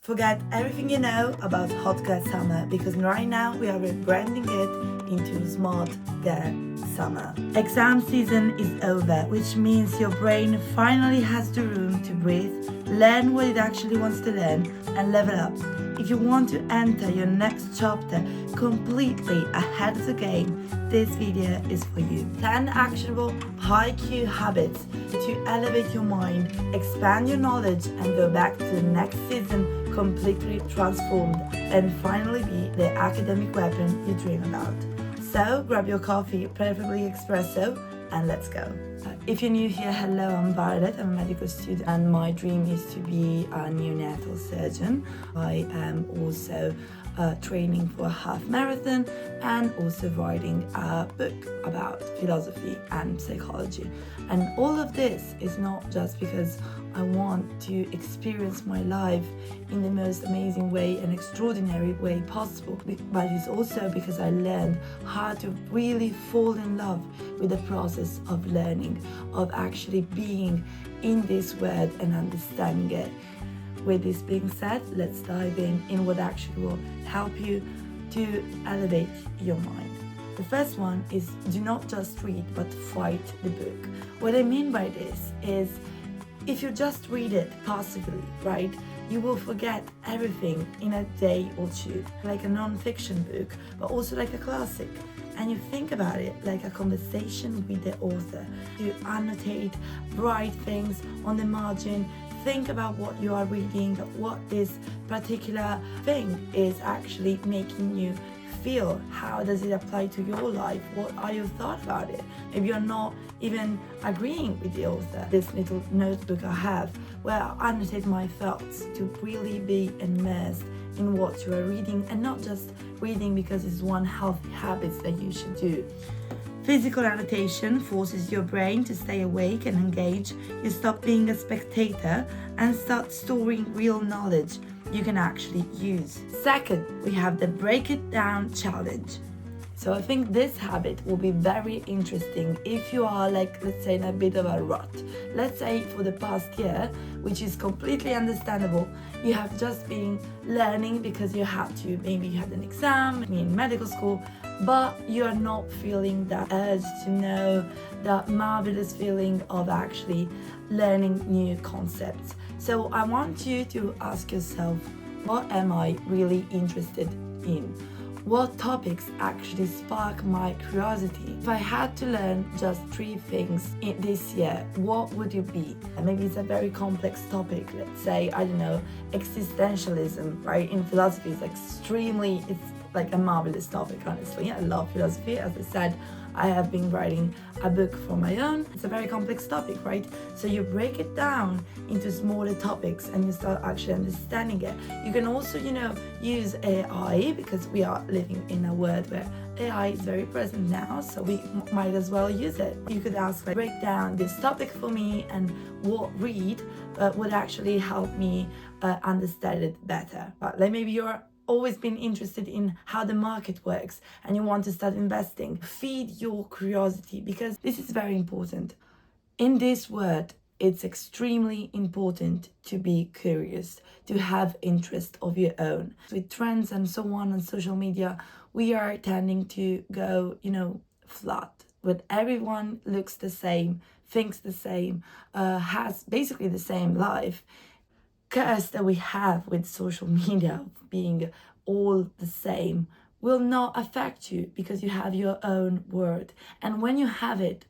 Forget everything you know about Hot Girl Summer because right now we are rebranding it into Smart Girl Summer. Exam season is over, which means your brain finally has the room to breathe, learn what it actually wants to learn, and level up. If you want to enter your next chapter completely ahead of the game, this video is for you. 10 actionable high IQ habits to elevate your mind, expand your knowledge, and go back to the next season completely transformed and finally be the academic weapon you dream about. So grab your coffee, preferably espresso, and let's go. If you're new here, hello, I'm Violet. I'm a medical student and my dream is to be a neonatal surgeon. I am also training for a half marathon and also writing a book about philosophy and psychology. And all of this is not just because I want to experience my life in the most amazing way and extraordinary way possible, but it's also because I learned how to really fall in love with the process of learning, of actually being in this world and understanding it. With this being said, let's dive in what actually will help you to elevate your mind. The first one is do not just read, but fight the book. What I mean by this is if you just read it passively, right, you will forget everything in a day or two, like a non-fiction book, but also like a classic. And you think about it like a conversation with the author. You annotate, write things on the margin, think about what you are reading, what this particular thing is actually making you feel. How does it apply to your life? What are your thoughts about it? If you're not even agreeing with the author, this little notebook I have where I annotate my thoughts to really be immersed in what you are reading and not just reading because it's one healthy habit that you should do. Physical annotation forces your brain to stay awake and engaged. You stop being a spectator and start storing real knowledge you can actually use. Second, we have the break it down challenge. So I think this habit will be very interesting if you are like, let's say, in a bit of a rut. Let's say for the past year, which is completely understandable, you have just been learning because you had to, maybe you had an exam in medical school, but you are not feeling that urge to know, that marvelous feeling of actually learning new concepts. So I want you to ask yourself, what am I really interested in? What topics actually spark my curiosity? If I had to learn just 3 things this year, what would it be? Maybe it's a very complex topic. Let's say, I don't know, existentialism, right? In philosophy, it's like a marvelous topic, honestly. I love philosophy. As I said, I have been writing a book for my own. It's a very complex topic, right? So you break it down into smaller topics and you start actually understanding it. You can also, use AI because we are living in a world where AI is very present now, so we might as well use it. You could ask, break down this topic for me and what read would actually help me understand it better. But maybe you're always been interested in how the market works and you want to start investing. Feed your curiosity because this is very important. In this world, it's extremely important to be curious, to have interest of your own. With trends and so on social media, we are tending to go, flat. But everyone looks the same, thinks the same, has basically the same life. Curse that we have with social media being all the same will not affect you because you have your own word. And when you have it,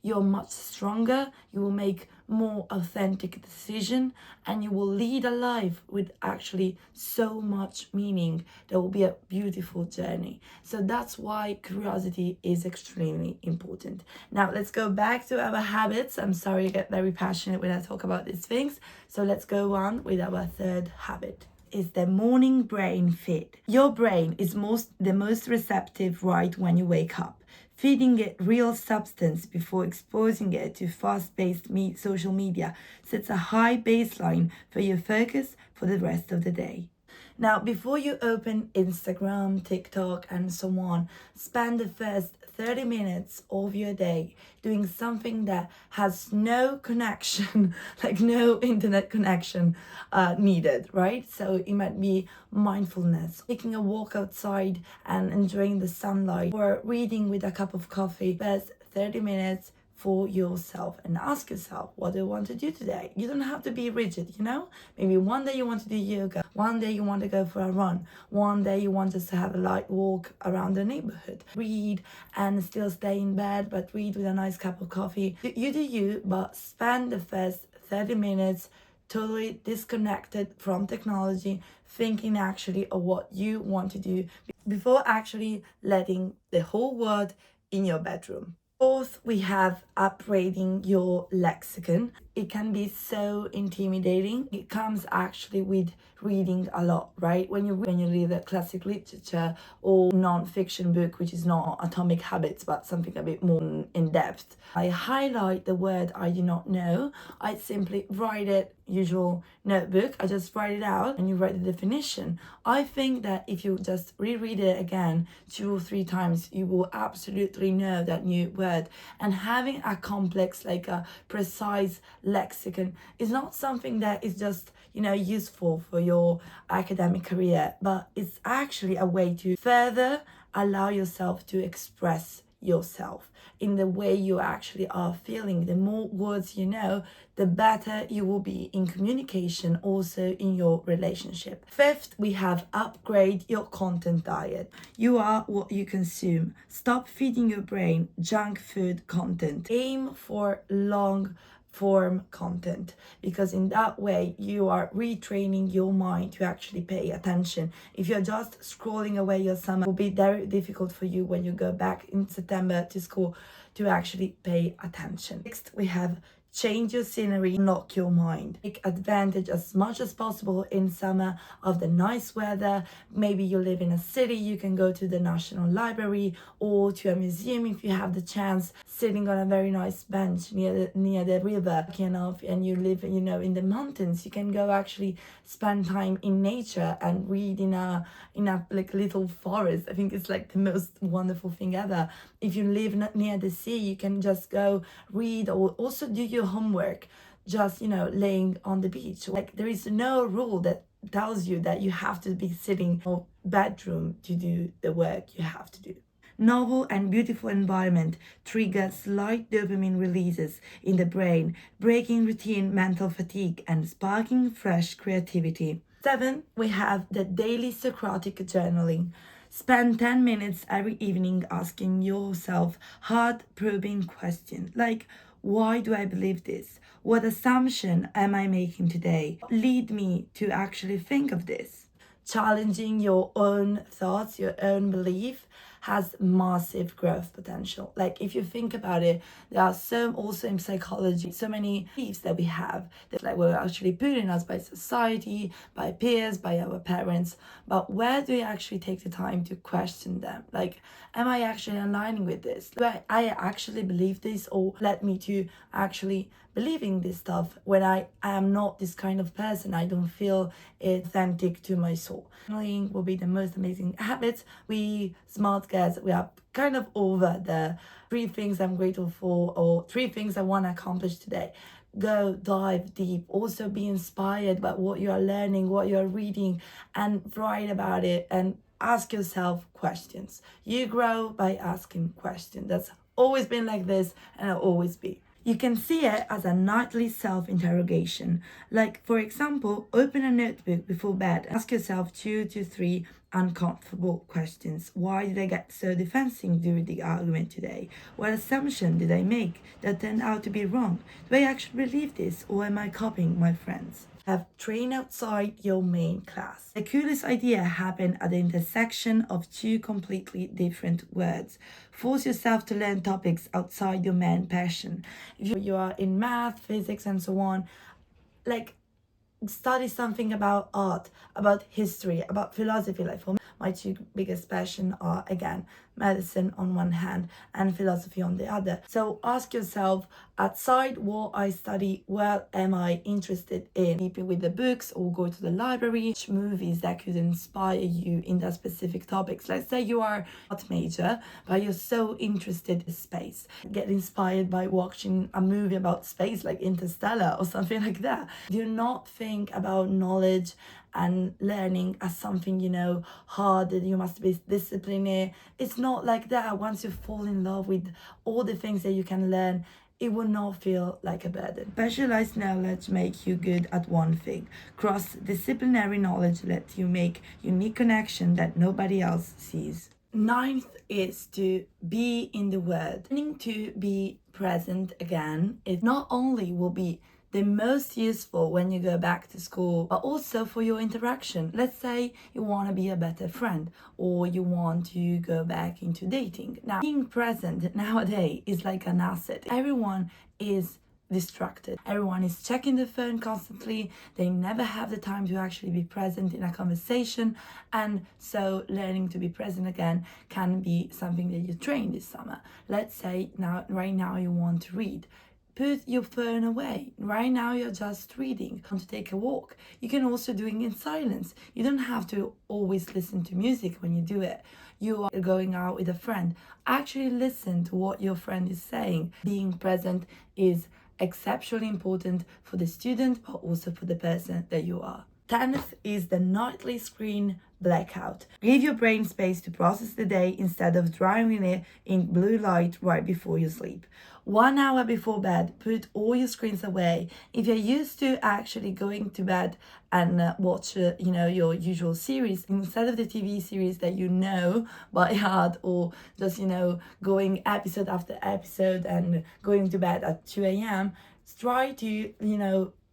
you're much stronger, you will make more authentic decision, and you will lead a life with actually so much meaning. There will be a beautiful journey. So that's why curiosity is extremely important. Now let's go back to our habits. I'm sorry, I get very passionate when I talk about these things. So let's go on with our third habit. Is the morning brain feed. Your brain is the most receptive right when you wake up. Feeding it real substance before exposing it to fast-paced social media sets a high baseline for your focus for the rest of the day. Now, before you open Instagram, TikTok, and so on, spend the first 30 minutes of your day doing something that has no connection, like no internet connection needed, right? So it might be mindfulness, taking a walk outside and enjoying the sunlight, or reading with a cup of coffee. Best 30 minutes for yourself, and ask yourself, what do I want to do today? You don't have to be rigid, you know? Maybe one day you want to do yoga, one day you want to go for a run, one day you want just to have a light walk around the neighborhood. Read and still stay in bed, but read with a nice cup of coffee. You do you, but spend the first 30 minutes totally disconnected from technology, thinking actually of what you want to do before actually letting the whole world in your bedroom. Fourth, we have upgrading your lexicon. It can be so intimidating. It comes actually with reading a lot, right? When you read a classic literature or non-fiction book, which is not Atomic Habits, but something a bit more in depth, I highlight the word I do not know. I simply write it, usual notebook. I just write it out and you write the definition. I think that if you just reread it again 2 or 3 times, you will absolutely know that new word. And having a complex, like a precise lexicon is not something that is just, useful for your academic career, but it's actually a way to further allow yourself to express yourself in the way you actually are feeling. The more words you know, the better you will be in communication, also in your relationship. Fifth, we have upgrade your content diet. You are what you consume. Stop feeding your brain junk food content. Aim for long form content, because in that way you are retraining your mind to actually pay attention. If you're just scrolling away your summer, it will be very difficult for you when you go back in September to school to actually pay attention. Next, we have change your scenery, unlock your mind. Take advantage as much as possible in summer of the nice weather. Maybe you live in a city, you can go to the National Library or to a museum if you have the chance, sitting on a very nice bench near the river, and you live, in the mountains. You can go actually spend time in nature and read in a like little forest. I think it's like the most wonderful thing ever. If you live near the sea, you can just go read or also do your homework just laying on the beach. Like, there is no rule that tells you that you have to be sitting in your bedroom to do the work you have to do. Novel and beautiful environment triggers slight dopamine releases in the brain, breaking routine mental fatigue and sparking fresh creativity. 7, we have the daily Socratic journaling. Spend 10 minutes every evening asking yourself heart-probing questions like, why do I believe this? What assumption am I making today? Lead me to actually think of this. Challenging your own thoughts, your own belief, has massive growth potential. Like, if you think about it, there are also in psychology, so many beliefs that we have that were actually put in us by society, by peers, by our parents. But where do we actually take the time to question them? Like, am I actually aligning with this? Do I actually believe this, or led me to actually believing this stuff when I am not this kind of person? I don't feel authentic to my soul. Journaling will be the most amazing habits. We smart girls, we are kind of over the 3 things I'm grateful for or 3 things I want to accomplish today. Go dive deep. Also be inspired by what you are learning, what you are reading, and write about it and ask yourself questions. You grow by asking questions. That's always been like this, and it'll always be. You can see it as a nightly self-interrogation. Like, for example, open a notebook before bed. Ask yourself 2 to 3 uncomfortable questions. Why did I get so defensive during the argument today? What assumption did I make that turned out to be wrong? Do I actually believe this, or am I copying my friends? Have train outside your main class. The coolest idea happened at the intersection of 2 completely different words. Force yourself to learn topics outside your main passion. If you are in math, physics, and so on, like, study something about art, about history, about philosophy. Like, for me, my 2 biggest passions are, again, medicine on one hand and philosophy on the other. So ask yourself outside what I study, what am I interested in? Keeping with the books or go to the library, which movies that could inspire you in that specific topics. Let's say you are art major, but you're so interested in space. Get inspired by watching a movie about space like Interstellar or something like that. Do not think about knowledge and learning as something, hard, that you must be disciplined. It's not like that. Once you fall in love with all the things that you can learn, it will not feel like a burden. Specialized knowledge makes you good at one thing. Cross-disciplinary knowledge lets you make unique connection that nobody else sees. Ninth is to be in the word. Learning to be present again, it not only will be the most useful when you go back to school, but also for your interaction. Let's say you want to be a better friend or you want to go back into dating. Now, being present nowadays is like an asset. Everyone is distracted. Everyone is checking the phone constantly. They never have the time to actually be present in a conversation. And so learning to be present again can be something that you train this summer. Let's say right now you want to read. Put your phone away. Right now you're just reading. Want to take a walk. You can also do it in silence. You don't have to always listen to music when you do it. You are going out with a friend. Actually listen to what your friend is saying. Being present is exceptionally important for the student, but also for the person that you are. 10th is the nightly screen blackout. Give your brain space to process the day instead of drowning it in blue light right before you sleep. 1 hour before bed, put all your screens away. If you're used to actually going to bed and watch, your usual series, instead of the TV series that you know by heart, or just, going episode after episode and going to bed at 2 a.m., try to,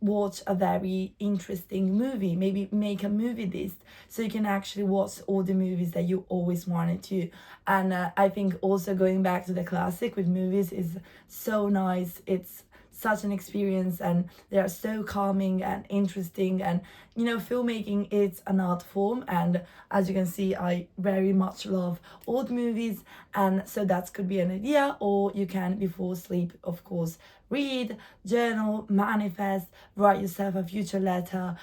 watch a very interesting movie. Maybe make a movie list so you can actually watch all the movies that you always wanted to. And I think also going back to the classic with movies is so nice. It's such an experience and they are so calming and interesting, and filmmaking is an art form, and as you can see I very much love old movies, and so that could be an idea. Or you can before sleep, of course, read, journal, manifest, write yourself a future letter,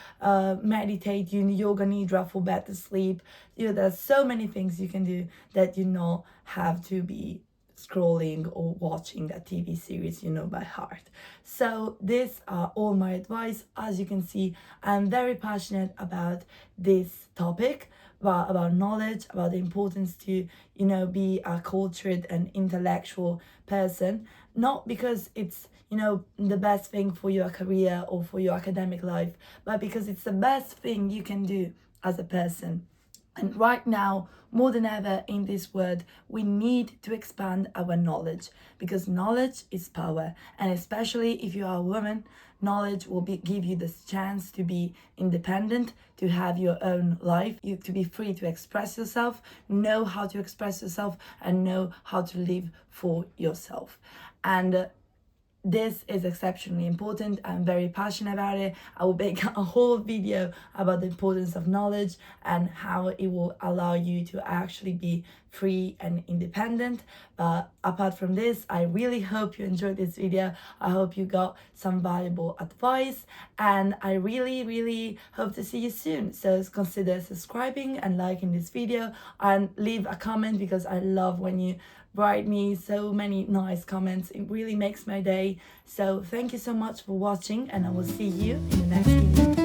meditate, yoga nidra for better sleep. There's so many things you can do that you not have to be scrolling or watching a TV series by heart. So these are all my advice. As you can see, I'm very passionate about this topic, about knowledge, about the importance to be a cultured and intellectual person, not because it's the best thing for your career or for your academic life, but because it's the best thing you can do as a person. And right now, more than ever in this world, we need to expand our knowledge, because knowledge is power. And especially if you are a woman, knowledge will give you this chance to be independent, to have your own life, to be free to express yourself, know how to express yourself, and know how to live for yourself. And this is exceptionally important. I'm very passionate about it. I will make a whole video about the importance of knowledge and how it will allow you to actually be free and independent. But apart from this, I really hope you enjoyed this video. I hope you got some valuable advice, and I really hope to see you soon. So consider subscribing and liking this video, and leave a comment, because I love when you write me so many nice comments. It really makes my day. So thank you so much for watching, and I will see you in the next video.